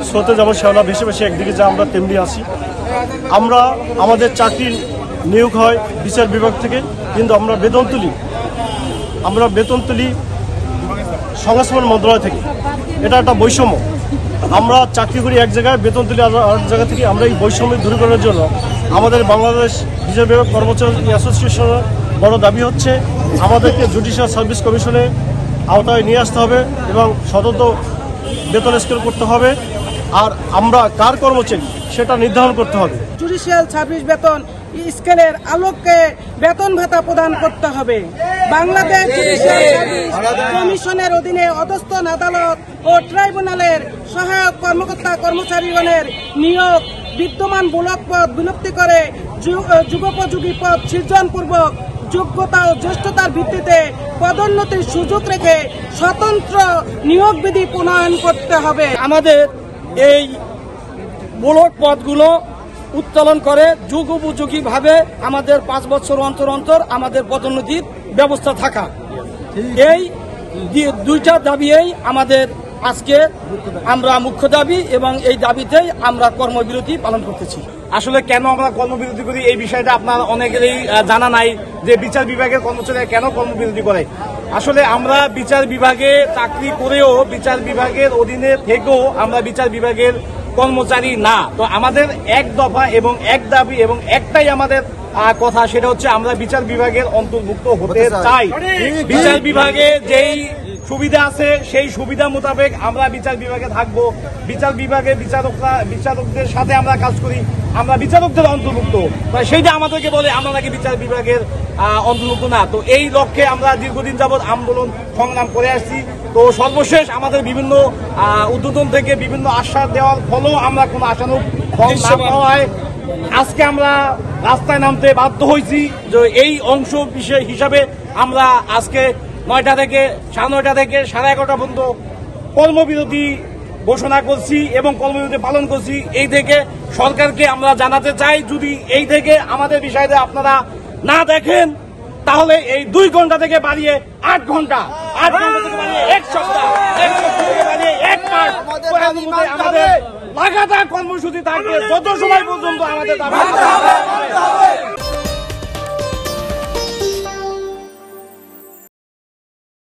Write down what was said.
স্রোতে যেমন শ্যাওলা ভেসে ভেসে একদিকে যা আমরা তেমনি আসি। আমরা আমাদের চাকরির নিয়োগ হয় বিচার বিভাগ থেকে, কিন্তু আমরা বেতন তুলি সমাজ কল্যাণ মন্ত্রণালয় থেকে। এটা একটা বৈষম্য। আমরা চাকরি করি এক জায়গায়, বেতন তুলি আরেক জায়গা থেকে। আমরা এই বৈষম্য দূরীকরণের জন্য আমাদের বাংলাদেশ বিচার বিভাগ কর্মচারী অ্যাসোসিয়েশনের বড় দাবি হচ্ছে আমাদেরকে জুডিশিয়াল সার্ভিস কমিশনে আওতায় নিয়ে আসতে হবে এবং স্বতন্ত্র বেতন স্কেল করতে হবে। আর আমরা কার কর্মচারী সেটা নির্ধারণ করতে হবে। জুডিশিয়াল সার্ভিস বেতন স্কেলের আলোকে বেতন ভাতা প্রদান করতে হবে। বাংলাদেশ জুডিশিয়াল সার্ভিস কমিশনের অধীনে অধস্তন আদালত ও ট্রাইব্যুনালের সহায়ক কর্মকর্তা কর্মচারীগণের নিয়োগ বিদ্যমান ব্লক পদ বিলুপ্তি করে যুগোপযোগী পদ সৃজনপূর্বক যোগ্যতা ও জ্যেষ্ঠতার ভিত্তিতে পদোন্নতির সুযোগ রেখে স্বতন্ত্র নিয়োগ বিধি প্রণয়ন করতে হবে। আমাদের এই ব্লক পদগুলো উত্তোলন করে যুগোপযোগীভাবে আমাদের 5 বছর অন্তর অন্তর আমাদের পদোন্নতির ব্যবস্থা থাকা, এই দুইটা দাবিই আমাদের আজকে আমরা মুখ্য দাবি এবং এই দাবিতেই আমরা কর্মবিরতি পালন করতেছি। আসলে কেন আমরা কর্মবিরতি করি এই বিষয়টা আপনার অনেকেরই জানা নাই যে বিচার বিভাগের কর্মচারীরা কেন কর্মবিরতি করে। আসলে আমরা বিচার বিভাগে চাকরি করেও বিচার বিভাগের অধীনে থেকেও আমরা বিচার বিভাগের কর্মচারী না। তো আমাদের এক দফা এবং এক দাবি এবং একটাই আমাদের কথা, সেটা হচ্ছে আমরা বিচার বিভাগের অন্তর্ভুক্ত হতে চাই। বিচার বিভাগে যেই সুবিধা আছে সেই সুবিধা মোতাবেক আমরা বিচার বিভাগে থাকবো। বিচার বিভাগে বিচারকদের সাথে আমরা কাজ করি, আমরা বিচারকদের অন্তর্ভুক্ত। সেইটা আমাদেরকে বলে আমরা নাকি বিচার বিভাগের অন্তর্ভুক্ত না। তো এই লক্ষ্যে আমরা দীর্ঘদিন যাবৎ আন্দোলন সংগ্রাম করে আসছি। তো সর্বশেষ আমাদের বিভিন্ন উদ্বোধন থেকে বিভিন্ন আশ্বাস দেওয়ার ফলেও আমরা কোনো আশানুরূপ ফল না পাওয়ায় আজকে আমরা রাস্তায় নামতে বাধ্য হয়েছি। যে এই অংশ বিষয় হিসাবে আমরা আজকে 9টা থেকে 9:30 থেকে 11:30 পর্যন্ত কর্মবিরতি ঘোষণা করছি এবং কর্মবিরতি পালন করছি। এই থেকে সরকারকে আমরা জানাতে চাই, যদি এই থেকে আমাদের বিষয়টা আপনারা না দেখেন তাহলে এই 2 ঘন্টা থেকে বাড়িয়ে 8 ঘন্টা, 8 ঘন্টা থেকে বাড়িয়ে 1 সপ্তাহ, 1 সপ্তাহ থেকে বাড়িয়ে 1 মাস আমাদের লাগাতার কর্মসূচি থাকবে যত সময় পর্যন্ত আমাদের দাবি